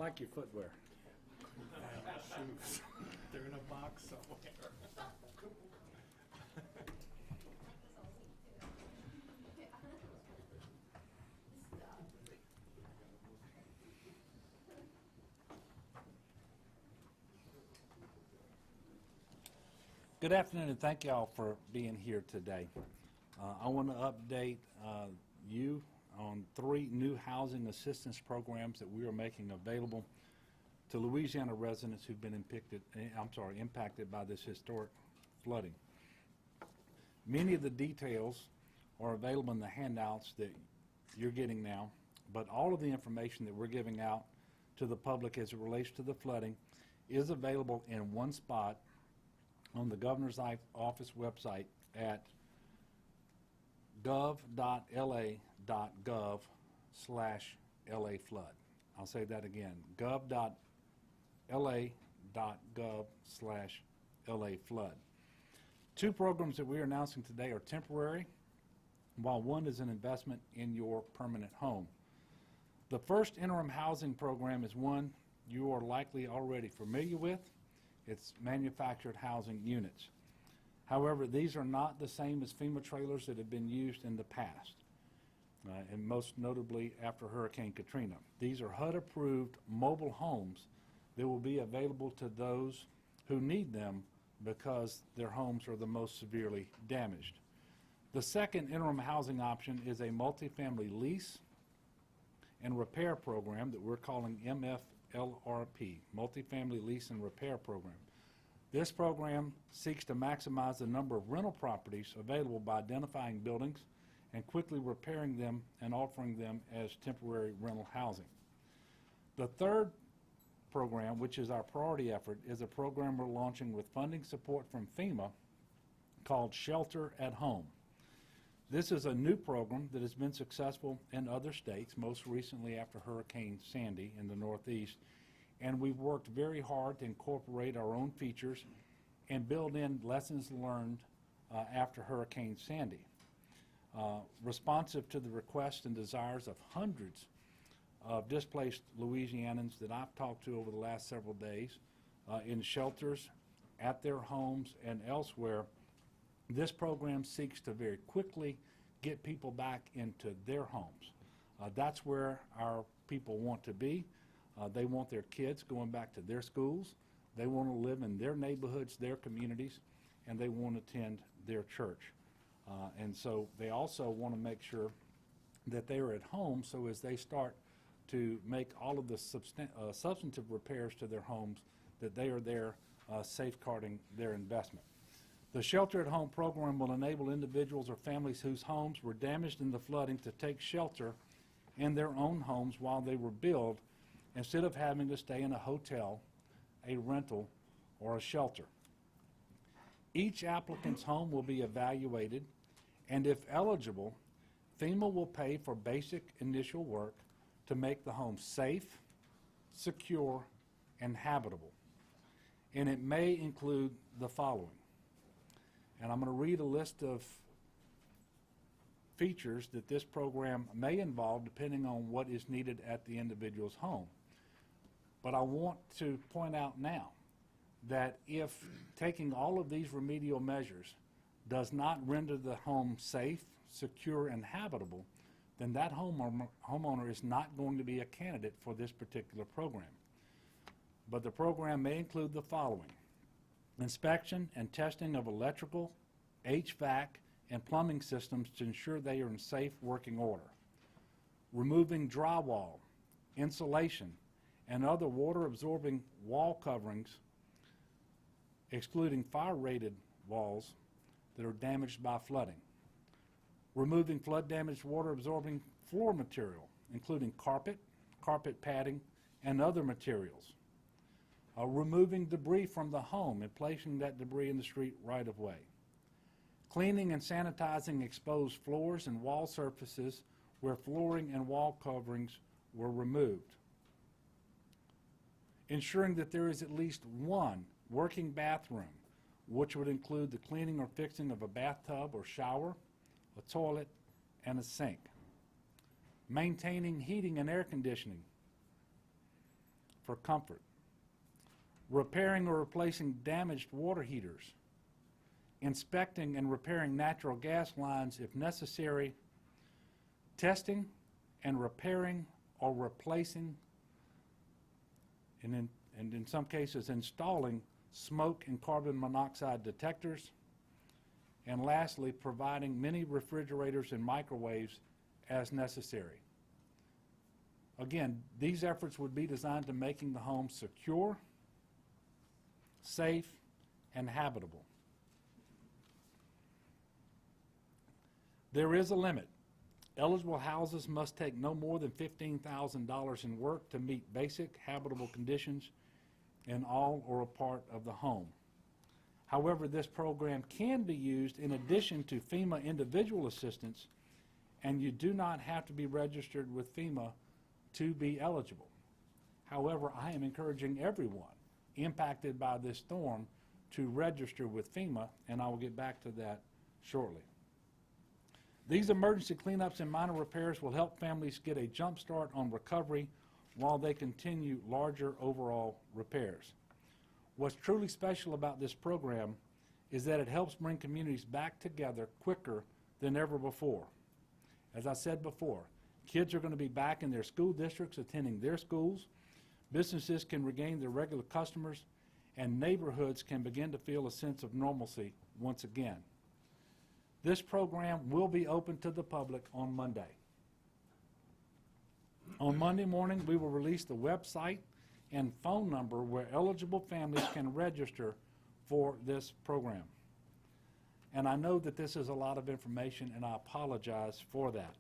like your footwear. Shoes. They're in a box somewhere. Good afternoon, and thank y'all for being here today. I want to update you on 3 new housing assistance programs that we are making available to Louisiana residents who've been impacted by this historic flooding. Many of the details are available in the handouts that you're getting now, but all of the information that we're giving out to the public as it relates to the flooding is available in one spot on the Governor's Office website at gov.la.gov/LA-flood. I'll say that again, gov.la.gov/LA-flood. 2 programs that we are announcing today are temporary, while one is an investment in your permanent home. The first interim housing program is one you are likely already familiar with. It's manufactured housing units. However, these are not the same as FEMA trailers that have been used in the past, and most notably after Hurricane Katrina. These are HUD-approved mobile homes that will be available to those who need them because their homes are the most severely damaged. The second interim housing option is a multifamily lease and repair program that we're calling MFLRP, Multifamily Lease and Repair Program. This program seeks to maximize the number of rental properties available by identifying buildings and quickly repairing them and offering them as temporary rental housing. The third program, which is our priority effort, is a program we're launching with funding support from FEMA called Shelter at Home. This is a new program that has been successful in other states, most recently after Hurricane Sandy in the Northeast, and we've worked very hard to incorporate our own features and build in lessons learned after Hurricane Sandy. Responsive to the requests and desires of hundreds of displaced Louisianans that I've talked to over the last several days in shelters, at their homes, and elsewhere, this program seeks to very quickly get people back into their homes. That's where our people want to be. They want their kids going back to their schools. They want to live in their neighborhoods, their communities, and they want to attend their church. And so they also want to make sure that they are at home, so as they start to make all of the substantive repairs to their homes, that they are there safeguarding their investment. The Shelter at Home program will enable individuals or families whose homes were damaged in the flooding to take shelter in their own homes while they were built, instead of having to stay in a hotel, a rental, or a shelter. Each applicant's home will be evaluated, and if eligible, FEMA will pay for basic initial work to make the home safe, secure, and habitable. And it may include the following. And I'm going to read a list of features that this program may involve depending on what is needed at the individual's home. But I want to point out now that if taking all of these remedial measures does not render the home safe, secure, and habitable, then that homeowner is not going to be a candidate for this particular program. But the program may include the following: inspection and testing of electrical, HVAC, and plumbing systems to ensure they are in safe working order, removing drywall, insulation, and other water-absorbing wall coverings, excluding fire-rated walls that are damaged by flooding, removing flood-damaged water-absorbing floor material, including carpet, carpet padding, and other materials, removing debris from the home and placing that debris in the street right-of-way, cleaning and sanitizing exposed floors and wall surfaces where flooring and wall coverings were removed, ensuring that there is at least one working bathroom, which would include the cleaning or fixing of a bathtub or shower, a toilet, and a sink, maintaining heating and air conditioning, for comfort, repairing or replacing damaged water heaters, inspecting and repairing natural gas lines if necessary, testing and repairing or replacing, and in some cases installing smoke and carbon monoxide detectors, and lastly, providing mini refrigerators and microwaves as necessary. Again, these efforts would be designed to making the home secure, safe, and habitable. There is a limit. Eligible houses must take no more than $15,000 in work to meet basic habitable conditions in all or a part of the home. However, this program can be used in addition to FEMA individual assistance, and you do not have to be registered with FEMA to be eligible. However, I am encouraging everyone impacted by this storm to register with FEMA, and I will get back to that shortly. These emergency cleanups and minor repairs will help families get a jump start on recovery while they continue larger overall repairs. What's truly special about this program is that it helps bring communities back together quicker than ever before. As I said before, kids are going to be back in their school districts attending their schools, businesses can regain their regular customers, and neighborhoods can begin to feel a sense of normalcy once again. This program will be open to the public on Monday. On Monday morning, we will release the website and phone number where eligible families can register for this program. And I know that this is a lot of information, and I apologize for that.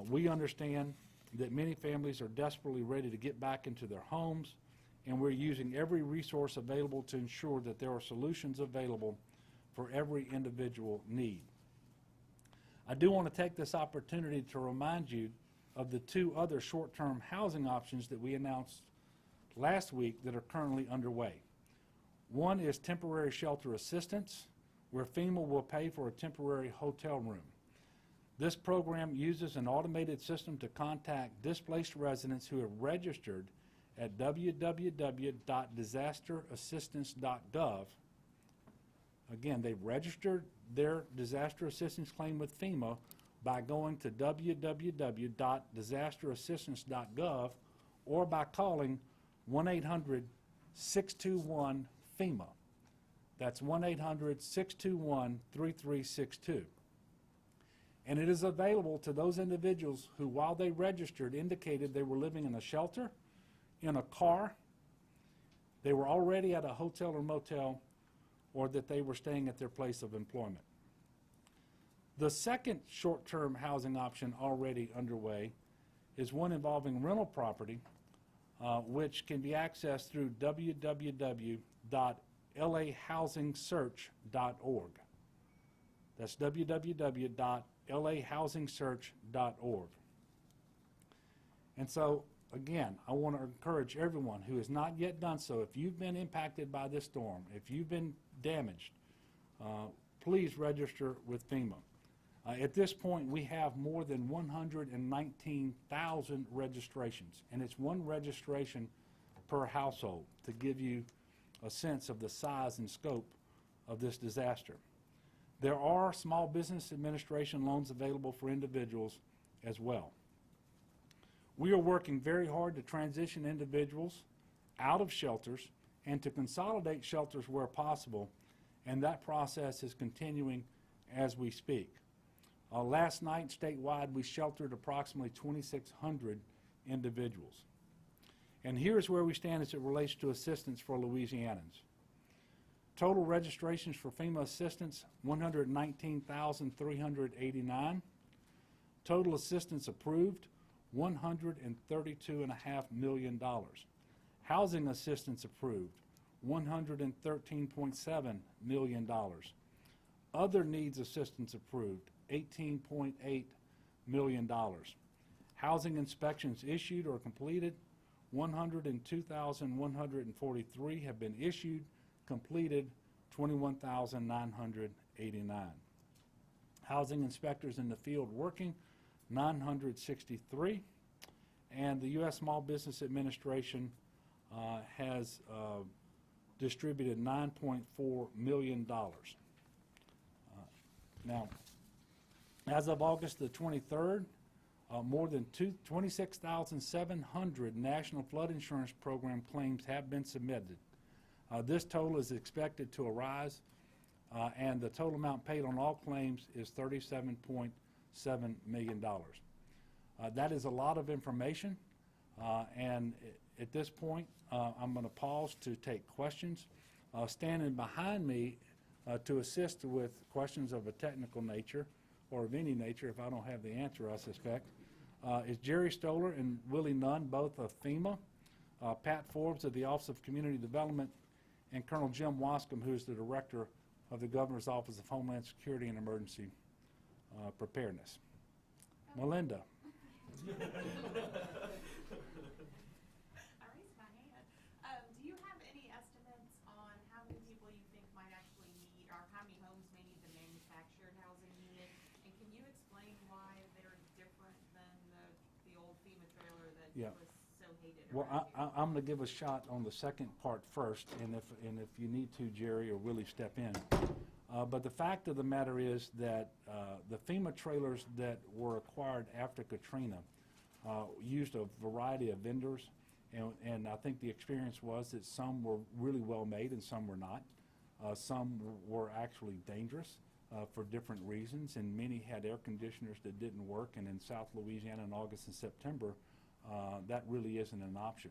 We understand that many families are desperately ready to get back into their homes, and we're using every resource available to ensure that there are solutions available for every individual need. I do want to take this opportunity to remind you of the two other short-term housing options that we announced last week that are currently underway. One is temporary shelter assistance, where FEMA will pay for a temporary hotel room. This program uses an automated system to contact displaced residents who have registered at www.disasterassistance.gov. Again, they've registered their disaster assistance claim with FEMA by going to www.disasterassistance.gov or by calling 1-800-621-FEMA. That's 1-800-621-3362. And it is available to those individuals who, while they registered, indicated they were living in a shelter, in a car, they were already at a hotel or motel, or that they were staying at their place of employment. The second short-term housing option already underway is one involving rental property, which can be accessed through www.lahousingsearch.org. That's www.lahousingsearch.org. And so, again, I want to encourage everyone who has not yet done so, if you've been impacted by this storm, if you've been damaged, please register with FEMA. At this point, we have more than 119,000 registrations, and it's one registration per household to give you a sense of the size and scope of this disaster. There are Small Business Administration loans available for individuals as well. We are working very hard to transition individuals out of shelters and to consolidate shelters where possible, and that process is continuing as we speak. Last night, statewide, we sheltered approximately 2,600 individuals. And here's where we stand as it relates to assistance for Louisianans. Total registrations for FEMA assistance, 119,389. Total assistance approved, $132.5 million. Housing assistance approved, $113.7 million. Other needs assistance approved, $18.8 million. Housing inspections issued or completed, 102,143 have been issued, completed 21,989. Housing inspectors in the field working, 963. And the U.S. Small Business Administration has distributed $9.4 million. Now, as of August the 23rd, more than 26,700 National Flood Insurance Program claims have been submitted. This total is expected to rise, and the total amount paid on all claims is $37.7 million. That is a lot of information, and at this point, I'm going to pause to take questions. Standing behind me to assist with questions of a technical nature, or of any nature, if I don't have the answer, I suspect, is Jerry Stoller and Willie Nunn, both of FEMA, Pat Forbes of the Office of Community Development, and Colonel Jim Wascom, who is the Director of the Governor's Office of Homeland Security and Emergency Preparedness. Melinda. I raised my hand. Do you have any estimates on how many people you think might actually need, or how many homes may need the manufactured housing unit? And can you explain why they're different than the old FEMA trailer that Yeah. was so hated Well, around here? I'm going to give a shot on the second part first, and if you need to, Jerry or Willie, step in. But the fact of the matter is that the FEMA trailers that were acquired after Katrina used a variety of vendors, and I think the experience was that some were really well made and some were not. Some were actually dangerous for different reasons, and many had air conditioners that didn't work, and in South Louisiana in August and September, that really isn't an option.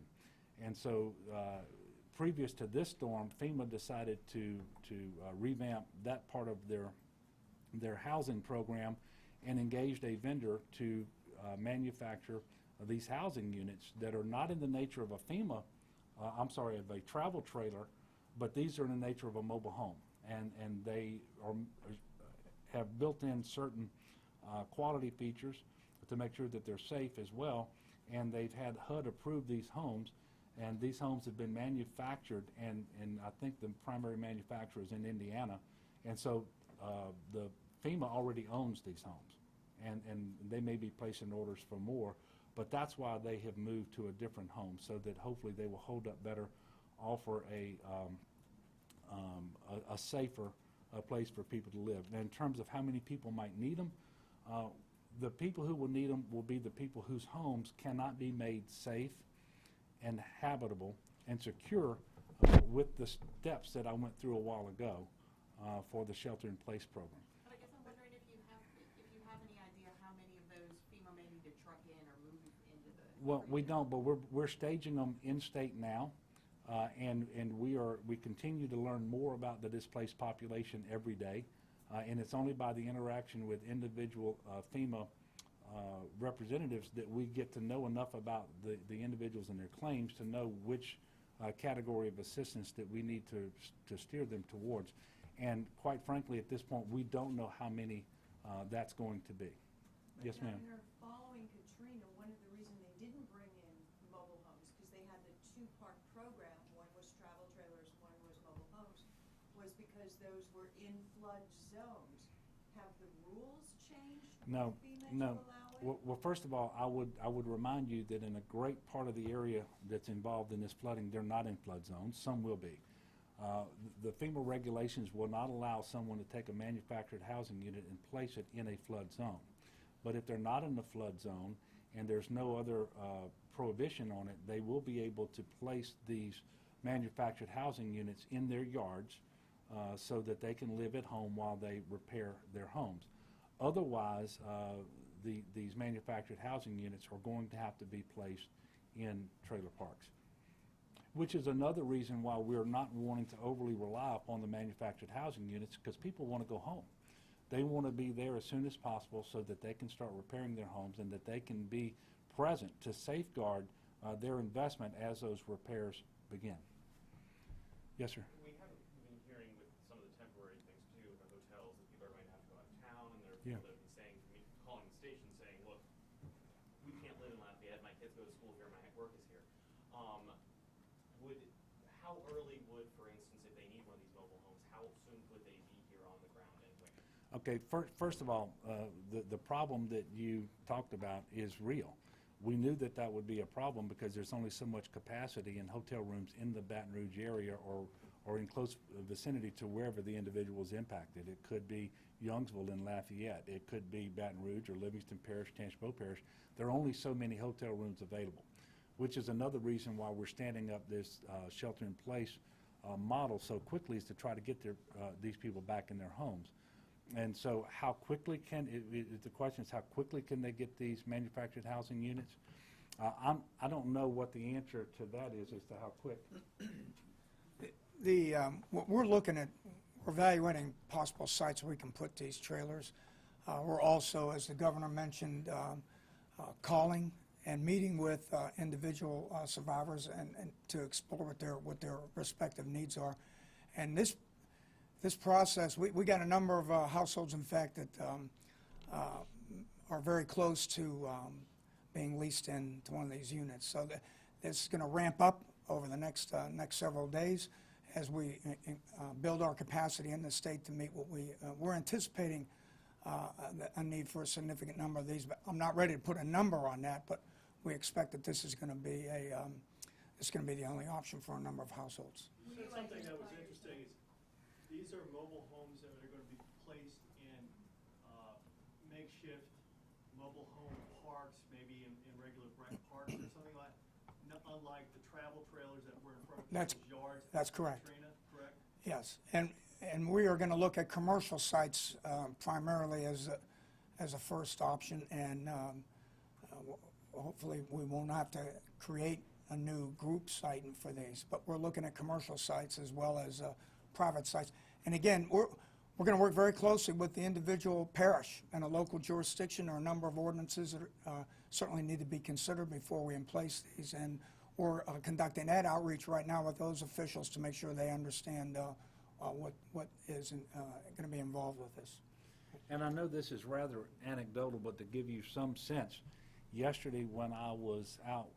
And so previous to this storm, FEMA decided to revamp that part of their housing program and engaged a vendor to manufacture these housing units that are not in the nature of a FEMA, of a travel trailer, but these are in the nature of a mobile home. And they have built in certain quality features to make sure that they're safe as well. And they've had HUD approve these homes, and these homes have been manufactured, and I think the primary manufacturer is in Indiana. And so the FEMA already owns these homes, and they may be placing orders for more, but that's why they have moved to a different home, so that hopefully they will hold up better, offer a safer place for people to live. Now, in terms of how many people might need them, the people who will need them will be the people whose homes cannot be made safe and habitable and secure with the steps that I went through a while ago for the shelter-in-place program. But I guess I'm wondering if you have any idea how many of those FEMA may need to truck in or move into the. Well, we don't, but we're staging them in-state now, and we continue to learn more about the displaced population every day, and it's only by the interaction with individual FEMA representatives that we get to know enough about the individuals and their claims to know which category of assistance that we need to steer them towards. And quite frankly, at this point, we don't know how many that's going to be. Yes, ma'am. Governor, following Katrina, one of the reasons they didn't bring in mobile homes, because they had the two-part program, one was travel trailers, one was mobile homes, was because those were in flood zones. Have the rules changed? No, FEMA no. to allow it? Well, first of all, I would remind you that in a great part of the area that's involved in this flooding, they're not in flood zones. Some will be. The FEMA regulations will not allow someone to take a manufactured housing unit and place it in a flood zone. But if they're not in the flood zone and there's no other prohibition on it, they will be able to place these manufactured housing units in their yards so that they can live at home while they repair their homes. Otherwise, these manufactured housing units are going to have to be placed in trailer parks, which is another reason why we're not wanting to overly rely upon the manufactured housing units, because people want to go home. They want to be there as soon as possible so that they can start repairing their homes and that they can be present to safeguard their investment as those repairs begin. Yes, sir. We have been hearing with some of the temporary things too, with the hotels, that people are going to have to go out of town, and there are people that have been saying, calling the station saying, look, we can't live in Lafayette, my kids go to school here, my work is here. How early would, for instance, if they need one of these mobile homes, how soon could they be here on the ground anyway? Okay, first of all, the problem that you talked about is real. We knew that that would be a problem because there's only so much capacity in hotel rooms in the Baton Rouge area or in close vicinity to wherever the individual is impacted. It could be Youngsville and Lafayette. It could be Baton Rouge or Livingston Parish, Tangipahoa Parish. There are only so many hotel rooms available, which is another reason why we're standing up this shelter-in-place model so quickly, is to try to get these people back in their homes. And so how quickly the question is how quickly can they get these manufactured housing units? I don't know what the answer to that is as to how quick. What we're looking at, we're evaluating possible sites where we can put these trailers. We're also, as the governor mentioned, calling and meeting with individual survivors and to explore what their respective needs are. And this process, we got a number of households, in fact, that are very close to being leased into one of these units. So this is going to ramp up over the next several days as we build our capacity in the state to meet what we're anticipating a need for a significant number of these. But I'm not ready to put a number on that, but we expect that this is going to be the only option for a number of households. You said something that was interesting, is these are mobile homes that are going to be placed in makeshift mobile home parks, maybe in regular parks or something like, unlike the travel trailers that were in front of people's yards. That's correct. Katrina, correct? Yes, and we are going to look at commercial sites primarily as a first option, and hopefully we won't have to create a new group site for these, but we're looking at commercial sites as well as private sites. And again, we're going to work very closely with the individual parish and a local jurisdiction. There are a number of ordinances that certainly need to be considered before we place these, and we're conducting that outreach right now with those officials to make sure they understand what is going to be involved with this. And I know this is rather anecdotal, but to give you some sense, yesterday when I was out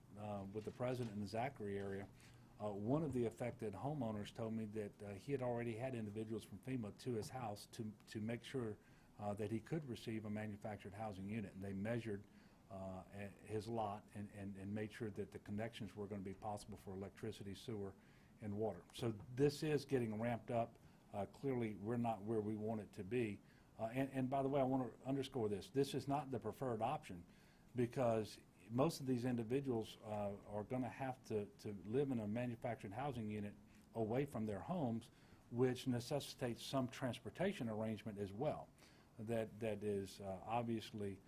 with the president in the Zachary area, one of the affected homeowners told me that he had already had individuals from FEMA to his house to make sure that he could receive a manufactured housing unit. And they measured his lot and made sure that the connections were going to be possible for electricity, sewer, and water. So this is getting ramped up. Clearly, we're not where we want it to be. And by the way, I want to underscore this. This is not the preferred option, because most of these individuals are going to have to live in a manufactured housing unit away from their homes, which necessitates some transportation arrangement as well. That is obviously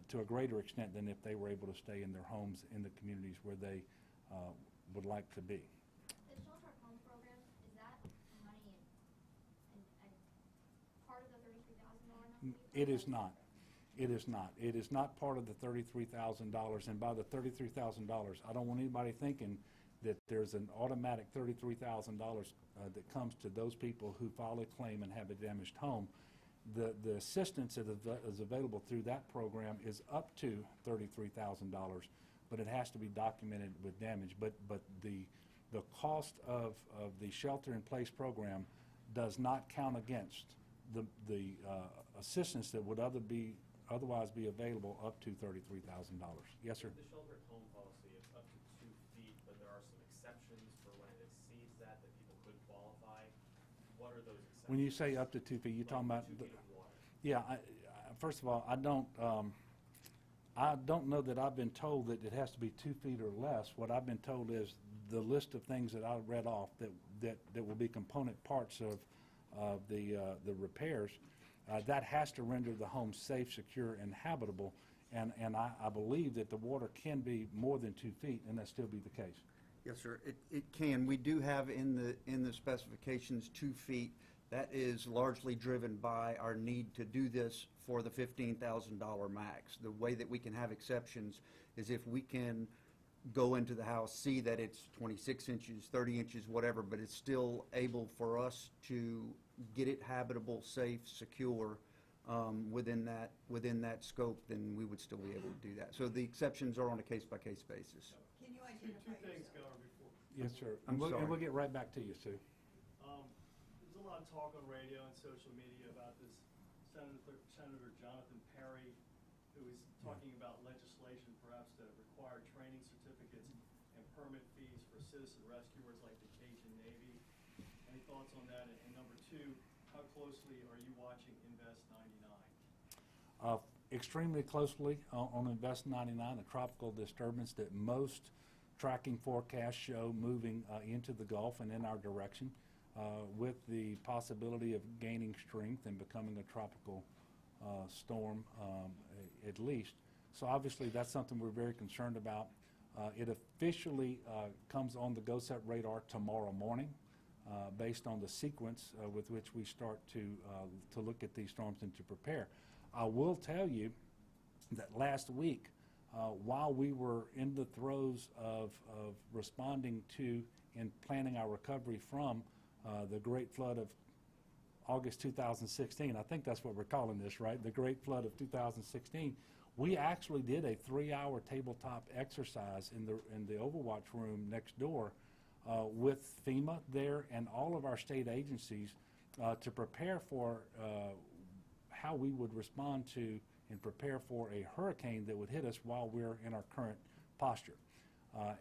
to a greater extent than if they were able to stay in their homes in the communities where they would like to be. The shelter at home program, is that money and part of the $33,000 number? It is not. It is not. It is not part of the $33,000. And by the $33,000, I don't want anybody thinking that there's an automatic $33,000 that comes to those people who file a claim and have a damaged home. The assistance that is available through that program is up to $33,000, but it has to be documented with damage. But the cost of the shelter-in-place program does not count against the assistance that would otherwise be available up to $33,000. Yes, sir. The shelter at home policy is up to 2 feet, but there are some exceptions for when it exceeds that people could qualify. What are those exceptions? When you say up to 2 feet, you're talking about 2 feet of water. Yeah. First of all, I don't know that I've been told that it has to be 2 feet or less. What I've been told is the list of things that I read off that will be component parts of the repairs. That has to render the home safe, secure, and habitable, and I believe that the water can be more than 2 feet, and that still be the case. Yes, sir. It can. We do have in the specifications 2 feet. That is largely driven by our need to do this for the $15,000 max. The way that we can have exceptions is if we can go into the house, see that it's 26 inches, 30 inches, whatever, but it's still able for us to get it habitable, safe, secure within that scope, then we would still be able to do that. So the exceptions are on a case-by-case basis. Can you Two identify things, yourself? Governor, before. Yes, sir. I'm And sorry. we'll get right back to you, Sue. There's a lot of talk on radio and social media about this Senator Jonathan Perry who is talking about legislation perhaps to require training certificates and permit fees for citizen rescuers like the Cajun Navy. Any thoughts on that? And number two, how closely are you watching Invest 99? Extremely closely on Invest 99, a tropical disturbance that most tracking forecasts show moving into the Gulf and in our direction, with the possibility of gaining strength and becoming a tropical storm at least. So obviously that's something we're very concerned about. It officially comes on the GOSEP radar tomorrow morning, based on the sequence with which we start to look at these storms and to prepare. I will tell you that last week, while we were in the throes of responding to and planning our recovery from the Great Flood of August 2016, I think that's what we're calling this, right? The Great Flood of 2016. We actually did a 3-hour tabletop exercise in the Overwatch room next door with FEMA there and all of our state agencies to prepare for how we would respond to and prepare for a hurricane that would hit us while we're in our current posture.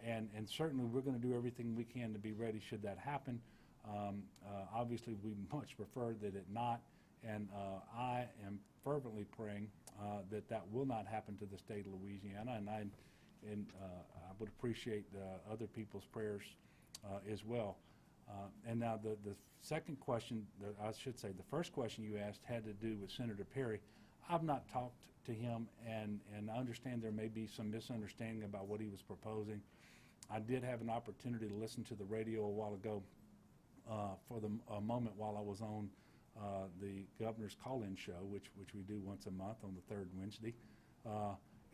And certainly we're going to do everything we can to be ready should that happen. Obviously, we much prefer that it not, and I am fervently praying that that will not happen to the state of Louisiana, and I would appreciate other people's prayers as well. And now the second question, I should say, the first question you asked had to do with Senator Perry. I've not talked to him, and I understand there may be some misunderstanding about what he was proposing. I did have an opportunity to listen to the radio a while ago for a moment while I was on the governor's call-in show, which we do once a month on the third Wednesday.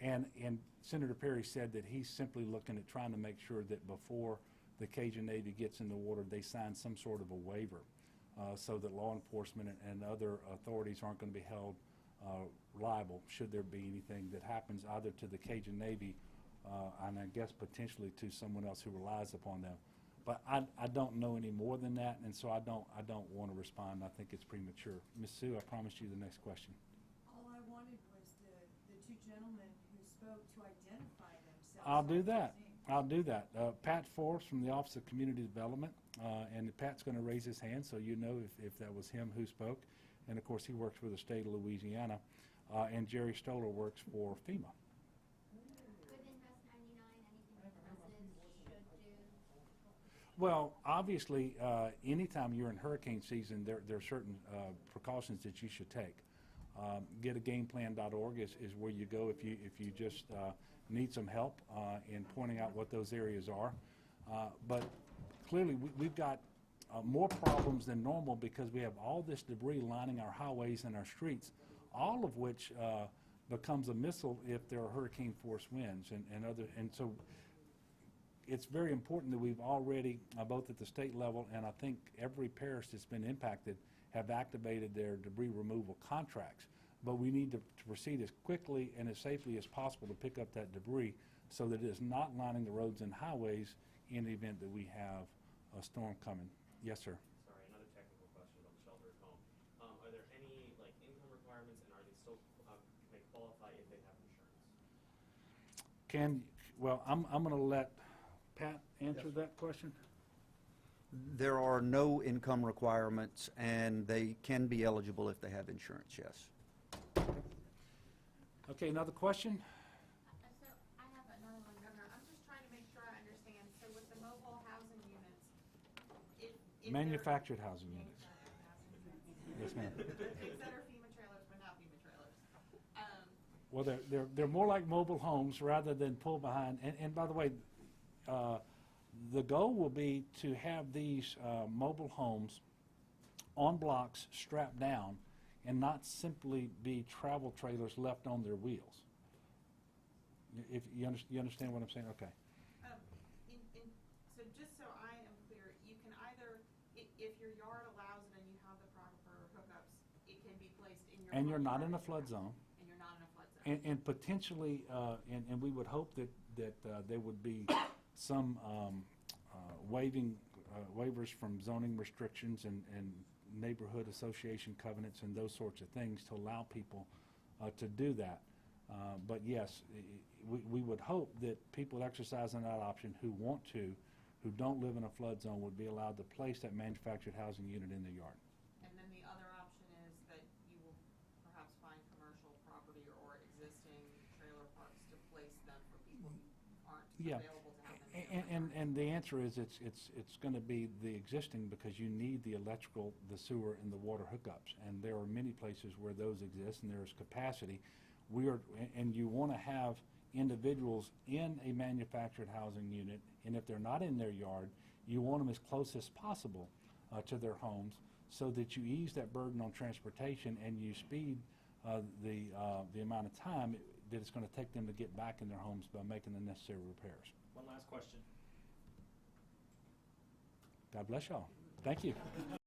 And Senator Perry said that he's simply looking at trying to make sure that before the Cajun Navy gets in the water, they sign some sort of a waiver so that law enforcement and other authorities aren't going to be held liable should there be anything that happens either to the Cajun Navy and I guess potentially to someone else who relies upon them. But I don't know any more than that, and so I don't want to respond. I think it's premature. Ms. Sue, I promised you the next question. All I wanted was the two gentlemen who spoke to identify themselves. I'll do on that. Zoom. I'll do that. Pat Forbes from the Office of Community Development, and Pat's going to raise his hand so you know if that was him who spoke. And of course, he works for the state of Louisiana, and Jerry Stoller works for FEMA. With Invest 99, anything that businesses should do? Well, obviously, anytime you're in hurricane season, there are certain precautions that you should take. Getagameplan.org is where you go if you just need some help in pointing out what those areas are. But clearly, we've got more problems than normal because we have all this debris lining our highways and our streets, all of which becomes a missile if there are hurricane force winds and so it's very important that we've already, both at the state level and I think every parish that's been impacted, have activated their debris removal contracts. But we need to proceed as quickly and as safely as possible to pick up that debris so that it is not lining the roads and highways in the event that we have a storm coming. Yes, sir. Sorry, another technical question about the shelter at home. Are there any income requirements, and are they still can they qualify if they have insurance? Well, I'm going to let Pat answer that question. There are no income requirements, and they can be eligible if they have insurance, yes. Okay, another question? So I have another one, Governor. I'm just trying to make sure I understand. So with the mobile housing units, if they're- Manufactured housing units. Yes, ma'am. Things that are FEMA trailers but not FEMA trailers. Well, they're more like mobile homes rather than pull behind. And by the way, the goal will be to have these mobile homes on blocks strapped down and not simply be travel trailers left on their wheels. If you understand what I'm saying? Okay. So just so I am clear, you can either, if your yard allows it and you have the proper hookups, it can be placed in your. And you're not in a yard. flood zone. And you're not in a flood zone. And potentially, and we would hope that there would be some waivers from zoning restrictions and neighborhood association covenants and those sorts of things to allow people to do that. But yes, we would hope that people exercising that option who want to, who don't live in a flood zone, would be allowed to place that manufactured housing unit in their yard. And then the other option is that you will perhaps find commercial property or existing trailer parks to place them for people who aren't Yeah. available to have them. in their And the answer is it's going to be the existing, because you need the electrical, the sewer, and the water hookups. And there are many places where those exist and there's capacity. And you want to have individuals in a manufactured housing unit, and if they're not in their yard, you want them as close as possible to their homes, so that you ease that burden on transportation and you speed the amount of time that it's going to take them to get back in their homes by making the necessary repairs. One last question. God bless y'all. Thank you.